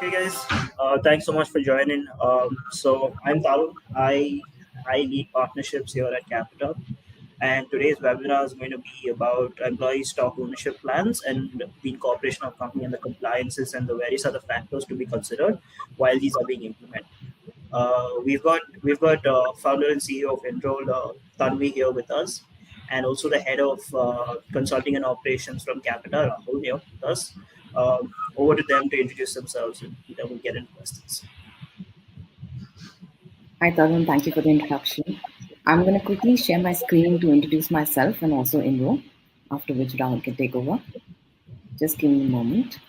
Hey guys, thanks so much for joining. So I'm Tarun. I lead partnerships here at Capita, and today's webinar is going to be about employee stock ownership plans and the incorporation of company and the compliances and the various other factors to be considered while these are being implemented. We've got founder and CEO of InRole, Tanvi here with us, and also the head of consulting and operations from Capita, Rahul here with us. Over to them to introduce themselves, and then we'll get into questions. Hi, Tarun. Thank you for the introduction. I'm going to quickly share my screen to introduce myself and also Inro, after which Rahul can take over. Just give me a moment.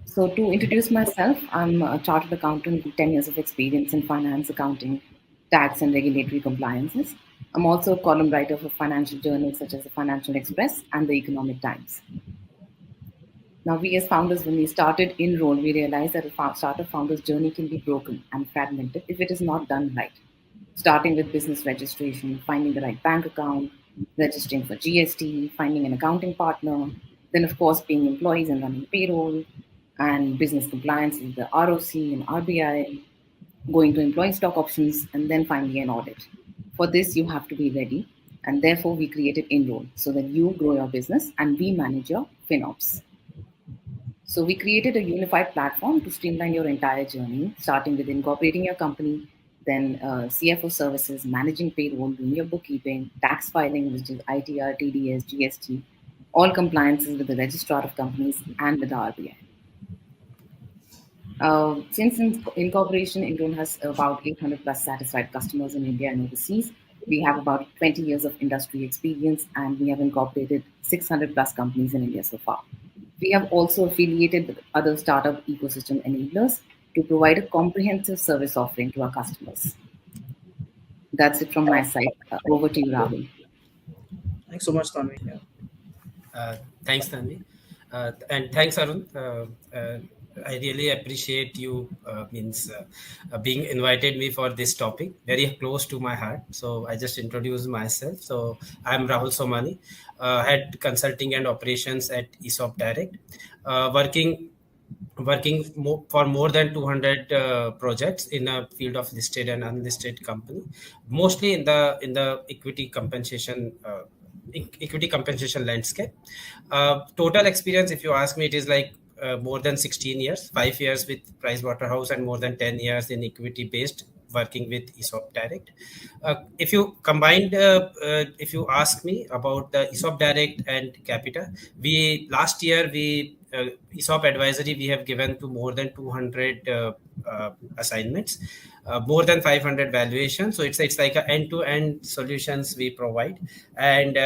So, to introduce myself, I'm a chartered accountant with 10 years of experience in finance, accounting, tax, and regulatory compliances. I'm also a column writer for financial journals such as the Financial Express and the Economic Times. Now, we as founders, when we started InRole, we realized that a startup founder's journey can be broken and fragmented if it is not done right. Starting with business registration, finding the right bank account, registering for GST, finding an accounting partner, then, of course, paying employees and running payroll, and business compliance with the ROC and RBI, going to employee stock options, and then finally an audit. For this, you have to be ready, and therefore, we created InRole so that you grow your business and we manage your FinOps. So we created a unified platform to streamline your entire journey, starting with incorporating your company, then CFO services, managing payroll, doing your bookkeeping, tax filing, which is ITR, TDS, GST, all compliances with the registrar of companies and with the RBI. Since incorporation, Indone has about 800 plus satisfied customers in India and overseas. We have about 20 years of industry experience, and we have incorporated 600 plus companies in India so far. We have also affiliated with other startup ecosystem enablers to provide a comprehensive service offering to our customers. That's it from my side. Over to you, Rahul. Thanks so much, Tanvi. Yeah. Thanks, Tanvi. And thanks, Arun. I really appreciate you being invited me for this topic, very close to my heart. So I just introduced myself. So I'm Rahul Somani, head consulting and operations at ESOP Direct, working for more than 200 projects in a field of listed and unlisted company, mostly in the equity compensation landscape. Total experience, if you ask me, it is like more than 16 years, 5 years with Pricewaterhouse and more than 10 years in equity based working with ESOP Direct. If you ask me about the ESOP Direct and Capita, last year ESOP advisory we have given to more than 200 assignments, more than 500 valuations. So it's like a end-to-end solutions we provide, and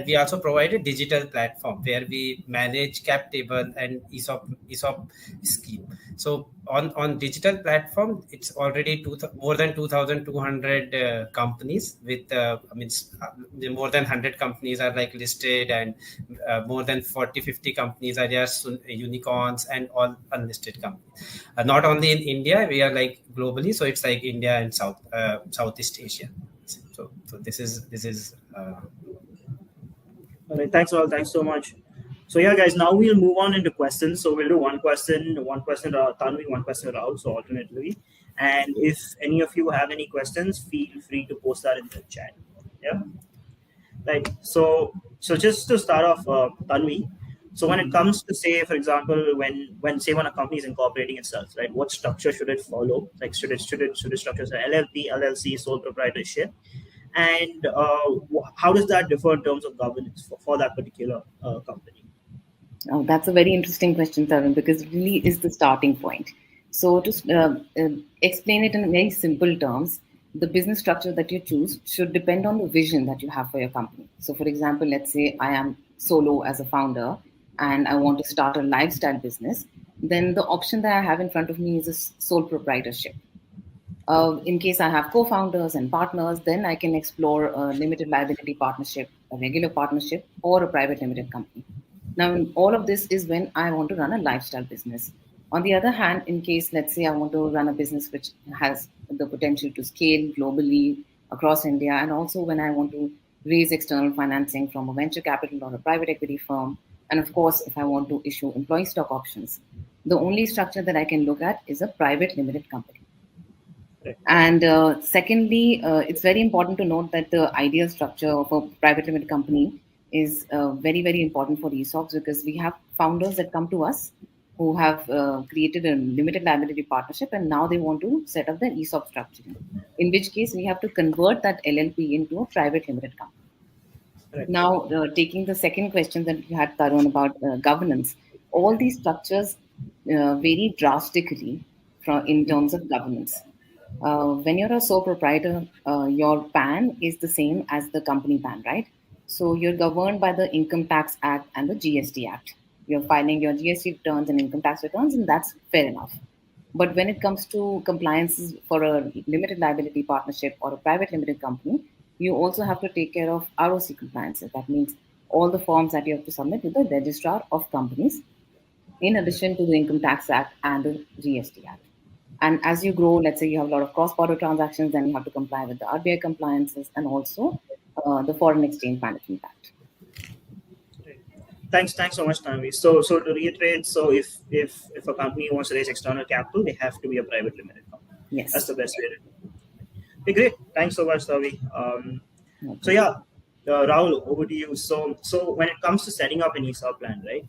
we also provide a digital platform where we manage cap table and ESOP scheme. So on digital platform, it's already more than 2,200 companies with more than 100 companies are like listed, and more than 40-50 companies are just unicorns and all unlisted companies. Not only in India, we are like globally, so it's like India and Southeast Asia. So this is All right. Thanks all. Thanks so much. So yeah, guys. Now we'll move on into questions. So we'll do one question, Tanvi, one question Rahul, so alternately. And if any of you have any questions, feel free to post that in the chat. Yeah. Right. So just to start off, Tanvi. So when it comes to, say, for example, when a company is incorporating itself, right, what structure should it follow? Like should it structure say LLP, LLC, sole proprietorship, and how does that differ in terms of governance for that particular company? Oh, that's a very interesting question, Tarun, because it really is the starting point. So to explain it in very simple terms, the business structure that you choose should depend on the vision that you have for your company. So for example, let's say I am solo as a founder and I want to start a lifestyle business, then the option that I have in front of me is a sole proprietorship. In case I have co-founders and partners, then I can explore a limited liability partnership, a regular partnership, or a private limited company. Now, all of this is when I want to run a lifestyle business. On the other hand, in case, let's say, I want to run a business which has the potential to scale globally across India, and also when I want to raise external financing from a venture capital or a private equity firm, And of course, if I want to issue employee stock options, the only structure that I can look at is a private limited company. And secondly, it's very important to note that the ideal structure of a private limited company is very, very important for ESOPs, because we have founders that come to us who have created a limited liability partnership, and now they want to set up the ESOP structure, in which case we have to convert that LLP into a private limited company. Right. Now, taking the second question that you had, Tarun, about governance, all these structures vary drastically in terms of governance. When you're a sole proprietor, your PAN is the same as the company PAN, right? So you're governed by the Income Tax Act and the GST Act. You're filing your GST returns and income tax returns, and that's fair enough. But when it comes to compliances for a limited liability partnership or a private limited company, you also have to take care of ROC compliances. That means all the forms that you have to submit to the registrar of companies, in addition to the Income Tax Act and the GST Act. And as you grow, let's say you have a lot of cross-border transactions, then you have to comply with the RBI compliances and also the Foreign Exchange Management Act. Thanks so much, Tanvi. So to reiterate, so if a company wants to raise external capital, they have to be a private limited company. Yes. That's the best way to do it. Okay, great. Thanks so much, Tanvi. So yeah, Rahul, over to you. So when it comes to setting up an ESOP plan, right?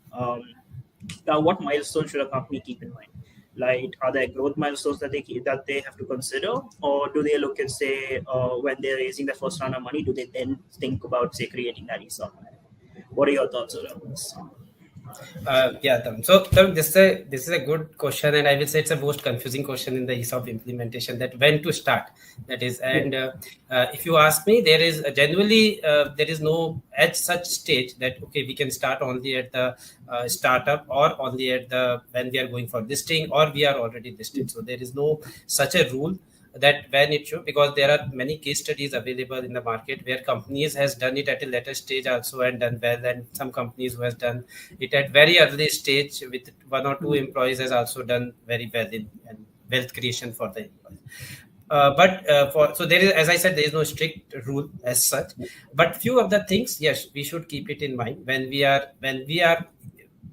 What milestones should a company keep in mind? Like, are there growth milestones that they have to consider, or do they look and say when they're raising the first round of money, do they then think about, say, creating that ESOP plan? What are your thoughts around this? Yeah, so this is a good question, and I will say it's the most confusing question in the ESOP implementation, that when to start. That is, and if you ask me, there is generally there is no at such stage that okay, we can start only at the startup, or only at the when we are going for listing, or we are already listed. So there is no such a rule that when it should, because there are many case studies available in the market where companies has done it at a later stage also and done well, and some companies who has done it at very early stage with 1 or 2 employees has also done very well in wealth creation for the employees. So there is, as I said, there is no strict rule as such, but few of the things, yes, we should keep it in mind when we are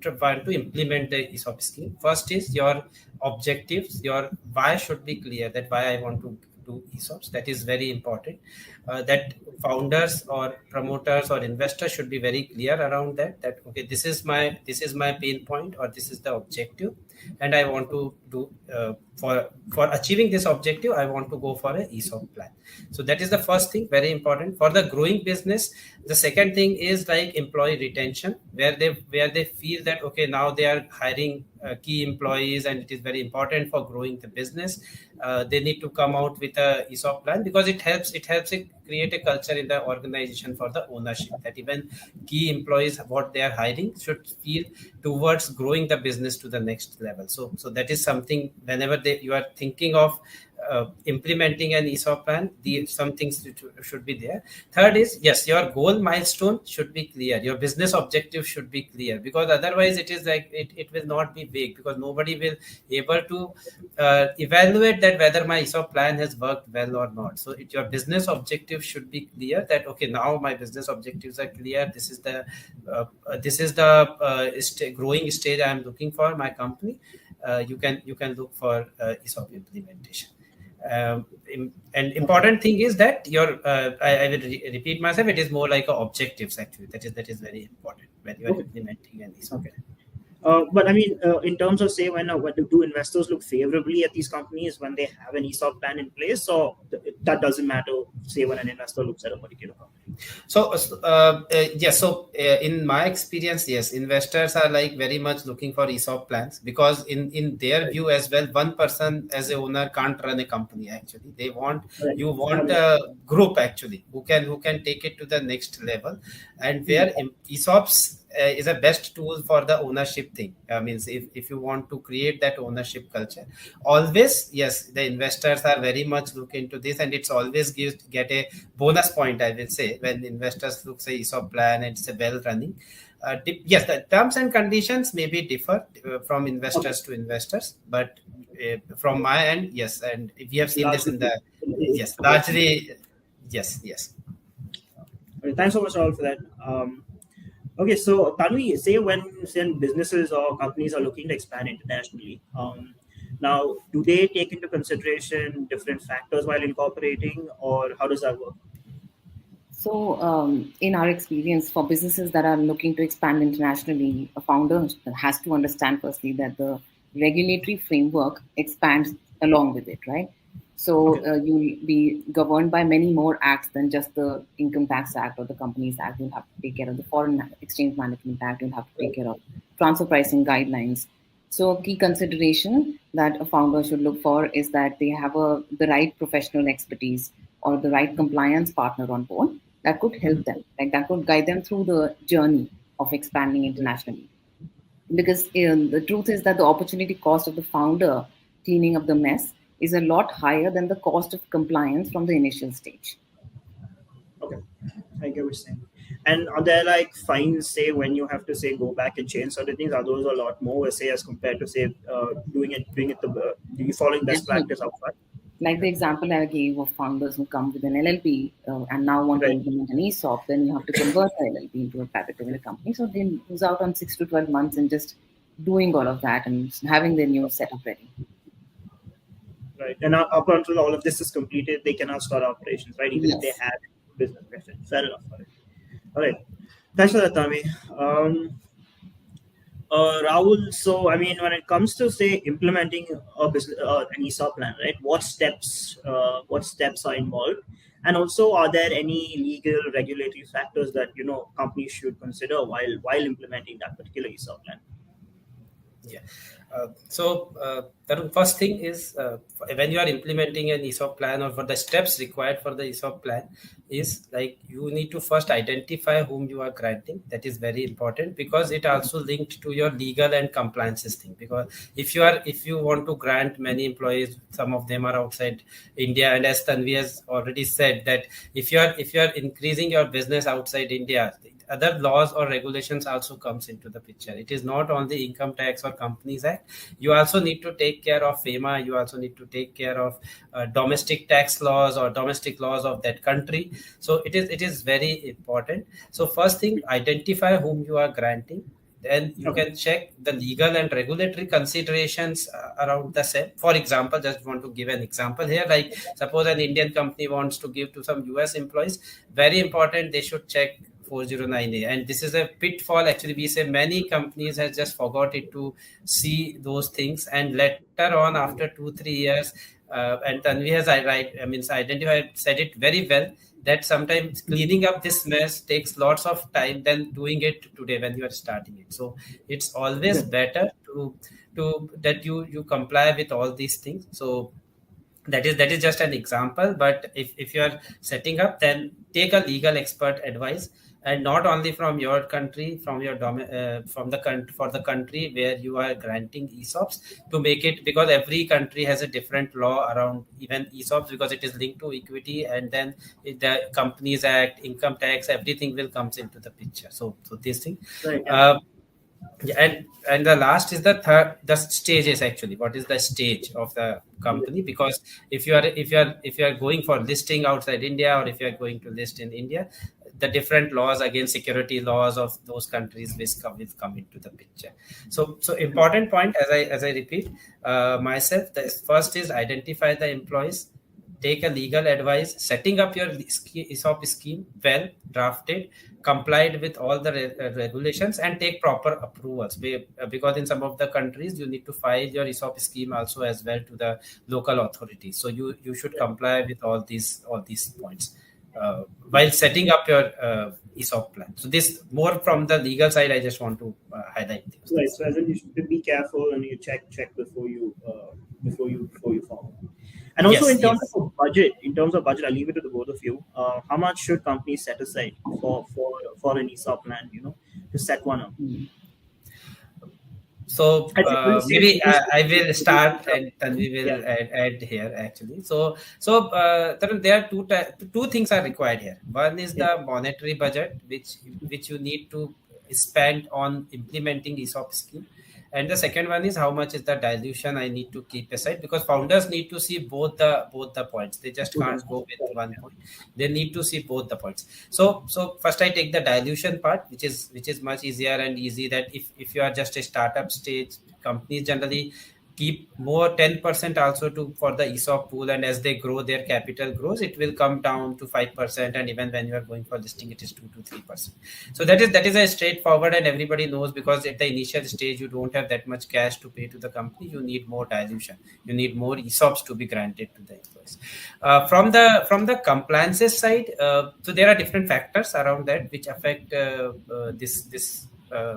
trying to implement the ESOP scheme. First is your objectives, your why should be clear, that why I want to do ESOPs. That is very important. That founders or promoters or investors should be very clear around that okay, this is my pain point, or this is the objective, and I want to do for achieving this objective, I want to go for an ESOP plan. So that is the first thing, very important for the growing business. The second thing is like employee retention, where they feel that okay, now they are hiring key employees, and it is very important for growing the business. They need to come out with a ESOP plan, because it helps create a culture in the organization for the ownership, that even key employees, what they are hiring, should feel towards growing the business to the next level. So that is something, whenever you are thinking of implementing an ESOP plan, some things should be there. Third is, yes, your goal milestone should be clear, your business objective should be clear, because otherwise it is like it will not be vague, because nobody will able to evaluate that whether my ESOP plan has worked well or not. So your business objective should be clear, that okay, now my business objectives are clear, this is the growing stage I am looking for my company. You can look for ESOP implementation. And important thing is that I will repeat myself, it is more like objectives actually, that is very important when you are implementing an ESOP. But I mean, in terms of, say, when do investors look favorably at these companies when they have an ESOP plan in place, or that doesn't matter, say, when an investor looks at a particular company? So yes, so in my experience, yes, investors are like very much looking for ESOP plans, because in their view as well, one person as a owner can't run a company actually. They want you want a group actually who can take it to the next level, and where ESOPs is a best tool for the ownership thing. Means if you want to create that ownership culture, always, yes, the investors are very much look into this, and it's always get a bonus point, I will say, when investors look at ESOP plan and it's a well running. Yes, the terms and conditions maybe differ from investors to investors, but from my end, yes, and we have seen this in the largely, yes. Okay, thanks so much, all, for that. Okay, so Tanvi, say when businesses or companies are looking to expand internationally, now do they take into consideration different factors while incorporating, or how does that work? So, in our experience, for businesses that are looking to expand internationally, a founder has to understand firstly that the regulatory framework expands along with it, right? So, Okay, you'll be governed by many more acts than just the Income Tax Act or the Companies Act. You'll have to take care of the Foreign Exchange Management Act. You'll have to take right. care of transfer pricing guidelines. So, a key consideration that a founder should look for is that they have the right professional expertise or the right compliance partner on board that could help them, like that could guide them through the journey of expanding internationally. Because the truth is that the opportunity cost of the founder cleaning up the mess is a lot higher than the cost of compliance from the initial stage. Okay, I get what you're saying. And are there like fines, say when you have to say go back and change certain things? Are those a lot more, say, as compared to say doing it you following best practice Definitely. outside? Like the example I gave of founders who come with an LLP and now want to Right. implement an ESOP, then you have to convert the LLP into a private limited company. So they lose out on 6 to 12 months in just doing all of that and having their new setup ready. Right. And up until all of this is completed, they cannot start operations, right? Even if they Yes. had business. Right. Fair enough. All right. Thanks for that, Tami. Rahul, so I mean, when it comes to say implementing a business, an ESOP plan, right? What steps are involved, and also are there any legal regulatory factors that companies should consider while implementing that particular ESOP plan? Yeah. The first thing is when you are implementing an ESOP plan or for the steps required for the ESOP plan is like you need to first identify whom you are granting. That is very important because it also linked to your legal and compliances thing. Because if you want to grant many employees, some of them are outside India, and as Tanvi has already said that if you are increasing your business outside India, other laws or regulations also comes into the picture. It is not only income tax or companies act. You also need to take care of FEMA. You also need to take care of domestic tax laws or domestic laws of that country. So it is very important. So first thing, identify whom you are granting. Then you Okay. can check the legal and regulatory considerations around the same. For example, just want to give an example here. Like suppose an Indian company wants to give to some US employees. Very important, they should check 409A. And this is a pitfall. Actually, we say many companies has just forgot it to see those things. And later on, after 2 3 years, and Tanvi has identified, said it very well that sometimes cleaning up this mess takes lots of time than doing it today when you are starting it. So it's always Okay. better to that you comply with all these things. So that is just an example, but if you are setting up, then take a legal expert advice, and not only from your country, from the country, for the country where you are granting ESOPs, to make it, because every country has a different law around even ESOPs, because it is linked to equity, and then the Companies Act, income tax, everything will comes into the picture. So this thing. Right. Yeah. uh, yeah, and the last is the third, the stages. Actually, what is the stage of the company? Because if you are going for listing outside India, or if you are going to list in India, the different laws, again security laws of those countries will come into the picture. So important point, as I repeat myself, the first is identify the employees, take a legal advice, setting up your ESOP scheme well drafted, complied with all the regulations, and take proper approvals. Because in some of the countries you need to file your ESOP scheme also as well to the local authorities. So you should comply with all these points while setting up your ESOP plan. So this more from the legal side. I just want to highlight those Right. things. So as in you should be careful and you check before you follow. And also Yes, yes. in terms of budget, I'll leave it to the both of you. How much should companies set aside for an ESOP plan? To set one up. Mm. So I think pretty safe. maybe Pretty I will start, safe. and then we Yeah. will add here actually. So Tarun, there are two things are required here. One is Yeah. the monetary budget, which you need to spend on implementing ESOP scheme, And the second one is how much is the dilution I need to keep aside, because founders need to see both the points. They just can't go with one point. They need to see both the points. So first I take the dilution part, which is much easier and easy. That if you are just a startup stage, companies generally keep more 10% also to for the ESOP pool, and as they grow, their capital grows, it will come down to 5%, and even when you are going for listing, it is 2 to 3%. So that is a straightforward, and everybody knows, because at the initial stage you don't have that much cash to pay to the company. You need more dilution, you need more ESOPs to be granted to the employees. From the compliances side, so there are different factors around that which affect this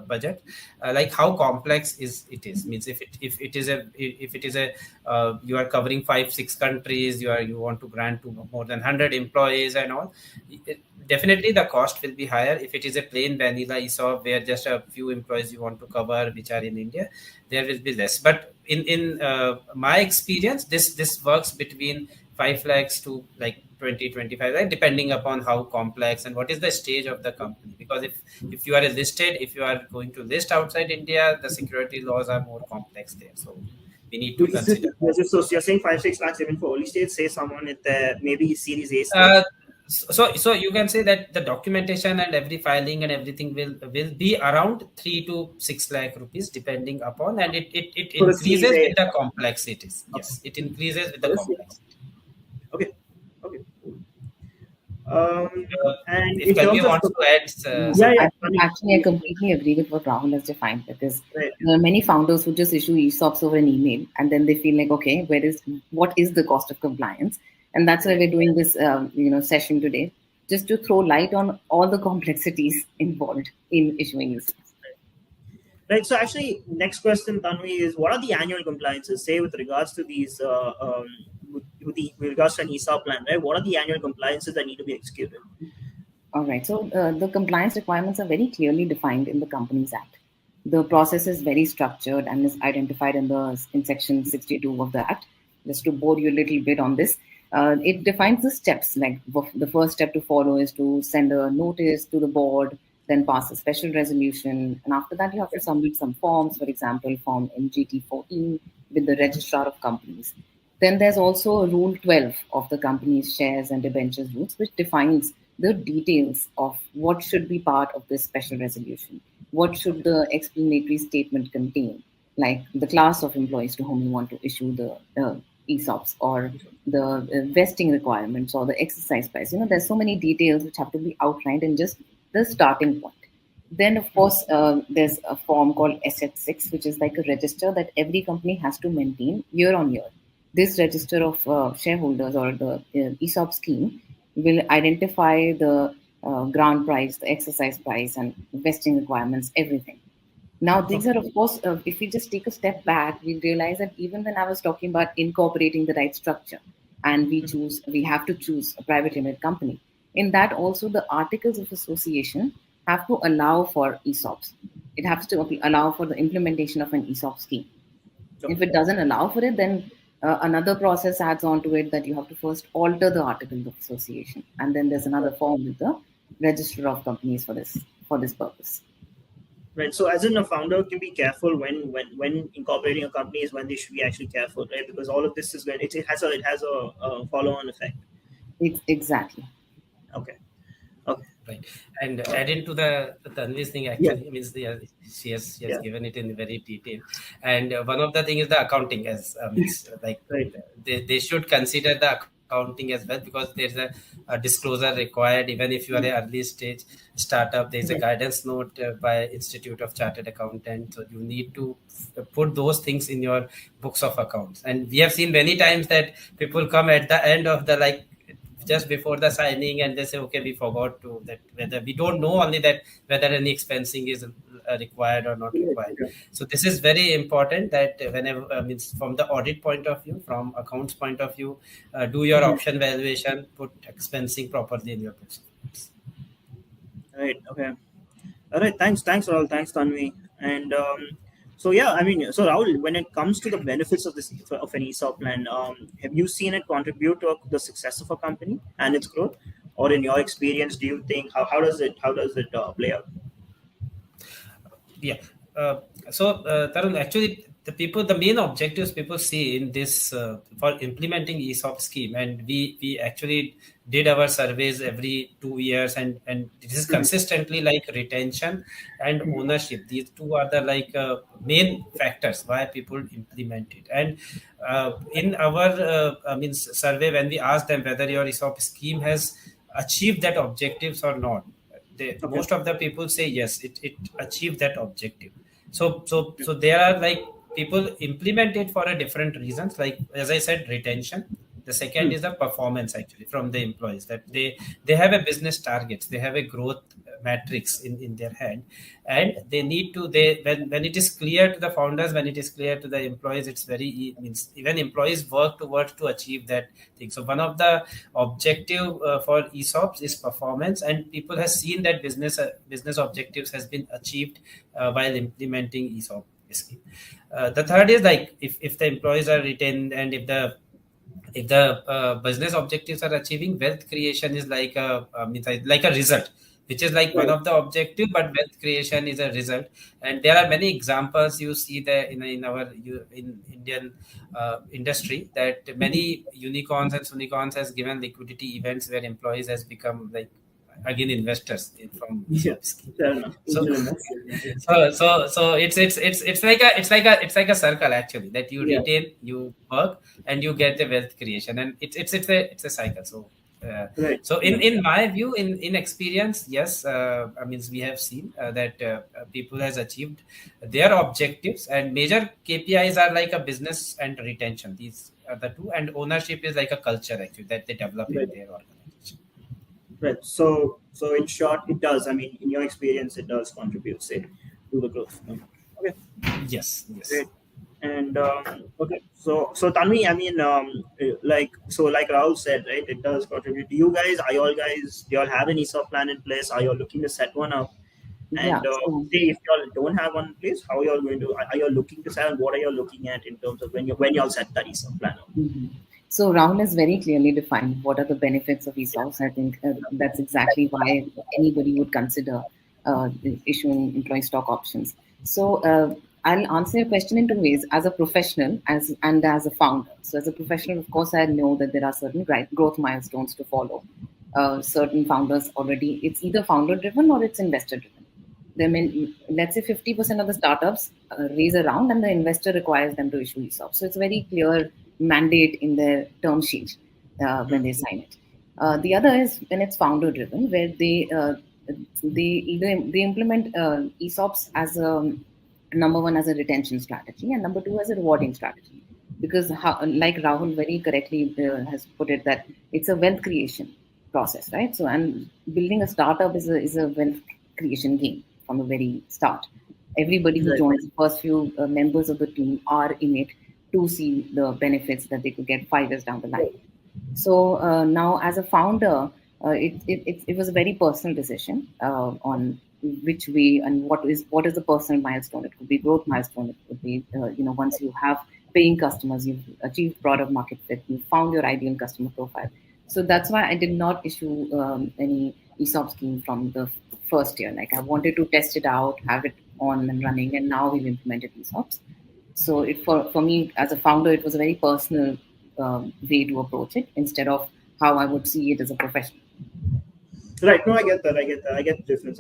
budget, like how complex it is. Means if it is a you are covering 5-6 countries, you want to grant to more than 100 employees and all, definitely the cost will be higher. If it is a plain vanilla ESOP where just a few employees you want to cover which are in India, there will be less. But in my experience, this works between 5 lakhs to like 20-25 lakhs, depending upon how complex and what is the stage of the company. Because if you are if you are going to list outside India, the security laws are more complex there. So we need to consider. So you're saying 5-6 lakhs even for early stage, say someone at the maybe Series A stage. So you can say that the documentation and every filing and everything will be around 3 to 6 lakh rupees, depending upon, and it increases with the complexities. Okay. Yes, it increases with the complexity. Okay. And if Kalvi wants to add, actually, I completely agree with what Rahul has defined, because there are many founders who just issue ESOPs over an email, and then they feel like, okay, what is the cost of compliance? And that's why we're doing this, session today, just to throw light on all the complexities involved in issuing ESOPs. Right. So actually, next question, Tanvi, is what are the annual compliances? Say with regards to these, with regards to an ESOP plan, right? What are the annual compliances that need to be executed? All right. So the compliance requirements are very clearly defined in the Companies Act. The process is very structured and is identified in Section 62 of the Act. Just to bore you a little bit on this, it defines the steps. Like the first step to follow is to send a notice to the board, then pass a special resolution. And after that, you have to submit some forms, for example, Form MGT 14 with the Registrar of Companies. Then there's also Rule 12 of the company's shares and debentures rules, which defines the details of what should be part of this special resolution. What should the explanatory statement contain, like the class of employees to whom you want to issue the ESOPs, or the vesting requirements, or the exercise price. There's so many details which have to be outlined in just the starting point. Then, of course, there's a form called SF6, which is like a register that every company has to maintain year on year. This register of shareholders, or the ESOP scheme, will identify the grant price, the exercise price, and vesting requirements, everything. Now, these are, of course, if we just take a step back, we realize that even when I was talking about incorporating the right structure, and we have to choose a private limited company, in that also the articles of association have to allow for ESOPs. It has to allow for the implementation of an ESOP scheme. If it doesn't allow for it, then another process adds on to it, that you have to first alter the articles of association, and then there's another form with the Registrar of Companies for this purpose. Right. So, as in, a founder can be careful when incorporating a company is when they should be actually careful, right? Because all of this is when it has a follow-on effect. Exactly. Okay. Right. And adding to the Tanvi's thing, actually, means she has given it in very detail. And one of the things is the accounting, as like they should consider the accounting as well, because there's a disclosure required. Even if you are an early stage startup, there's a guidance note by Institute of Chartered Accountants. So you need to put those things in your books of accounts. And we have seen many times that people come at the end of the just before the signing, and they say, okay, we forgot to that, whether we don't know only that whether any expensing is required or not required. So this is very important, that whenever means from the audit point of view, from accounts point of view, do your option valuation, put expensing properly in your books. Right. Okay. All right. Thanks, Rahul. Thanks, Tanvi. And so Rahul, when it comes to the benefits of an ESOP plan, have you seen it contribute to the success of a company and its growth, or in your experience, do you think how does it play out? Yeah. Tarun, actually, the main objectives people see in this for implementing ESOP scheme, and we actually did our surveys every 2 years, and this is consistently like retention and ownership. These two are the main factors why people implement it. And in our survey, when we asked them whether your ESOP scheme has achieved that objectives or not, most of the people say yes, it achieved that objective. So there are people implement it for a different reasons, like as I said, retention. The second is the performance, actually, from the employees, that they have a business targets, they have a growth matrix in their head, and they need to, when it is clear to the founders, when it is clear to the employees, it's means even employees work towards to achieve that thing. So one of the objective for ESOPs is performance, and people have seen that business objectives has been achieved while implementing ESOP scheme. The third is if the employees are retained, and if the business objectives are achieving, wealth creation is like a result, which is like one of the objective, but wealth creation is a result. And there are many examples you see there in our Indian industry, that many unicorns and unicorns has given liquidity events where employees has become again investors from ESOP scheme. So it's like a circle, actually, that you retain, you work, and you get the wealth creation, and it's a cycle. So so in my view, in experience, yes, we have seen that people has achieved their objectives, and major KPIs are like a business and retention. These are the two, and ownership is like a culture, actually, that they develop in their organization. Right. So in short, it does. In your experience, it does contribute, say, to the growth. Okay. Yes. Great. And okay. So Tanvi, like Rahul said, right? It does contribute. Do you all have an ESOP plan in place? Are you all looking to set one up? And say if you all don't have one in place, how are you all going to? Are you all looking to set? What are you all looking at in terms of when you all set that ESOP plan up? Mm-hmm. So Rahul has very clearly defined what are the benefits of ESOPs. I think that's exactly why anybody would consider issuing employee stock options. So I'll answer your question in two ways: as a professional, and as a founder. So as a professional, of course, I know that there are certain growth milestones to follow. Certain founders already, it's either founder driven or it's investor driven. Let's say 50% of the startups raise a round, and the investor requires them to issue ESOPs. So it's very clear mandate in their term sheet when they sign it. The other is when it's founder driven, where they implement ESOPs as number one as a retention strategy, and number two as a rewarding strategy. Because like Rahul very correctly has put it, that it's a wealth creation process, right? So, and building a startup is a wealth creation game from the very start. Everybody who joins, the first few members of the team are in it to see the benefits that they could get 5 years down the line. So now, as a founder, it was a very personal decision on which way and what is the personal milestone. It could be growth milestone. It could be once you have paying customers, you've achieved product market fit, you found your ideal customer profile. So that's why I did not issue any ESOP scheme from the first year. Like, I wanted to test it out, have it on and running, and now we've implemented ESOPs. So for me as a founder, it was a very personal way to approach it instead of how I would see it as a professional. Right. No, I get that. I get the difference.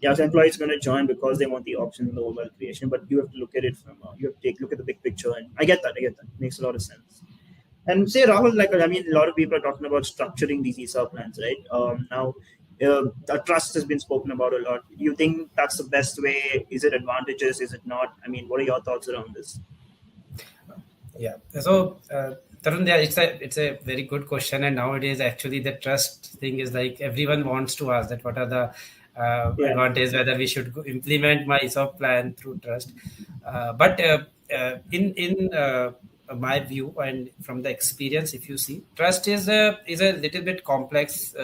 As employees going to join because they want the option in the whole wealth creation, but you have to look at it from you have to take look at the big picture, and I get that. Makes a lot of sense. And say, Rahul, a lot of people are talking about structuring these ESOP plans, right? Now, trust has been spoken about a lot. Do you think that's the best way? Is it advantages? Is it not? What are your thoughts around this? Yeah. So, Tarun, it's a very good question. And nowadays, actually, the trust thing is like everyone wants to ask that what are the advantages, whether we should implement my ESOP plan through trust. But in my view and from the experience, if you see, trust is a little bit complex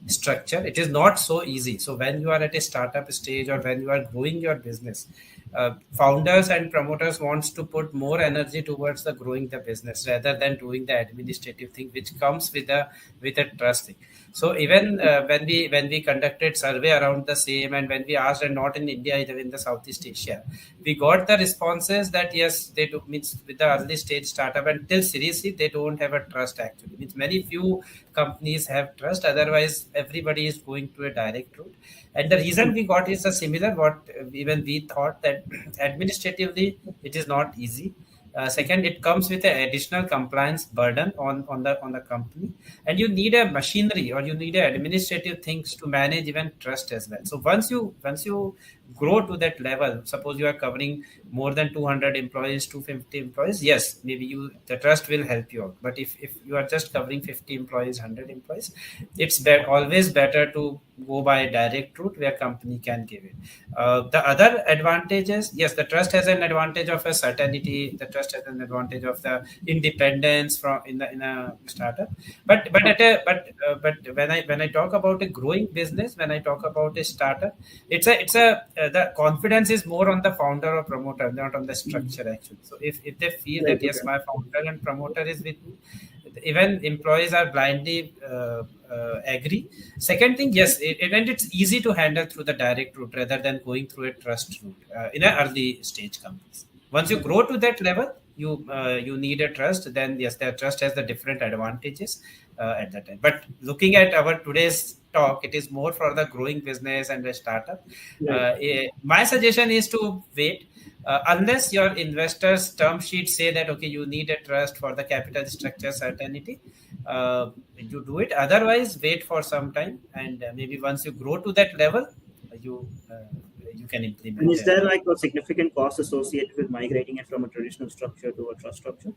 structure. It is not so easy. So when you are at a startup stage or when you are growing your business, founders and promoters wants to put more energy towards the growing the business rather than doing the administrative thing, which comes with a trust thing. So even when we conducted survey around the same, and when we asked, and not in India, either in the Southeast Asia, we got the responses that yes, they do, means with the early stage startup until Series C, they don't have a trust actually. Means many few companies have trust. Otherwise, everybody is going to a direct route. And the reason we got is a similar what even we thought that administratively it is not easy. Second, it comes with an additional compliance burden on the company, and you need a machinery or you need a administrative things to manage even trust as well. So once you grow to that level, suppose you are covering more than 200 employees, 250 employees, yes, maybe the trust will help you out. But if you are just covering 50 employees, 100 employees, it's always better to go by a direct route where company can give it. The other advantages, yes, the trust has an advantage of a certainty. The trust has an advantage of the independence from in a startup. But when I talk about a growing business, when I talk about a startup, the confidence is more on the founder or promoter, not on the structure actually. So if they feel that yes, my founder and promoter is with me, even employees are blindly agree. Second thing, yes, and it's easy to handle through the direct route rather than going through a trust route in an early stage companies. Once you grow to that level, you need a trust. Then yes, the trust has the different advantages at that time. But looking at our today's talk, it is more for the growing business and the startup. My suggestion is to wait. Unless your investors term sheet say that okay, you need a trust for the capital structure certainty, you do it. Otherwise, wait for some time, and maybe once you grow to that level, you you can implement. And is there like a significant cost associated with migrating it from a traditional structure to a trust structure?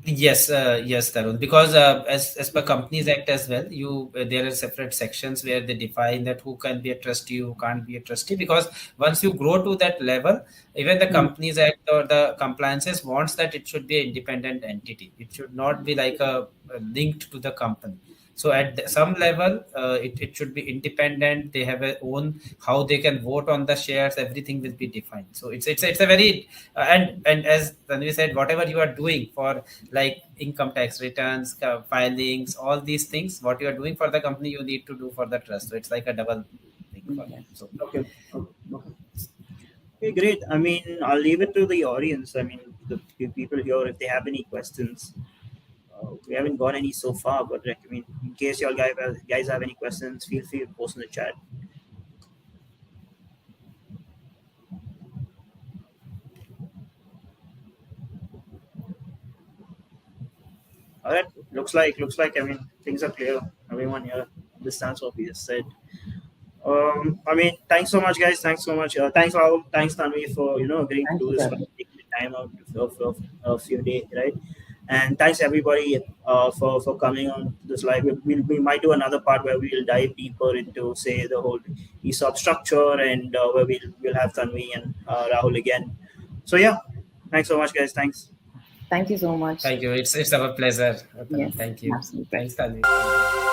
Yes, yes, Tarun. Because as per Companies Act as well, there are separate sections where they define that who can be a trustee, who can't be a trustee. Because once you grow to that level, even the Companies Act or the compliances wants that it should be an independent entity. It should not be like a linked to the company. So at some level, it should be independent. They have a own how they can vote on the shares. Everything will be defined. So it's a very and as Tanvi said, whatever you are doing for like income tax returns, filings, all these things, what you are doing for the company, you need to do for the trust. So it's like a double thing for them. So Okay. Okay, great. I mean, I'll leave it to the audience. I mean, the people here, if they have any questions. We haven't got any so far, but I mean, in case y'all guys have any questions, feel free to post in the chat. All right, looks like. I mean, things are clear. Everyone here understands what we just said. I mean, thanks so much, guys. Thanks so much. Thanks, Rahul. Thanks, Tanvi, for agreeing to do this, for taking the time out of your day, right? And thanks everybody for coming on this live. We might do another part where we'll dive deeper into say the whole ESOP structure, and where we'll have Tanvi and Rahul again. So yeah, thanks so much, guys. Thanks. Thank you so much. thank you. It's our pleasure. Yes, Thank you. absolutely. Thanks, Tanvi.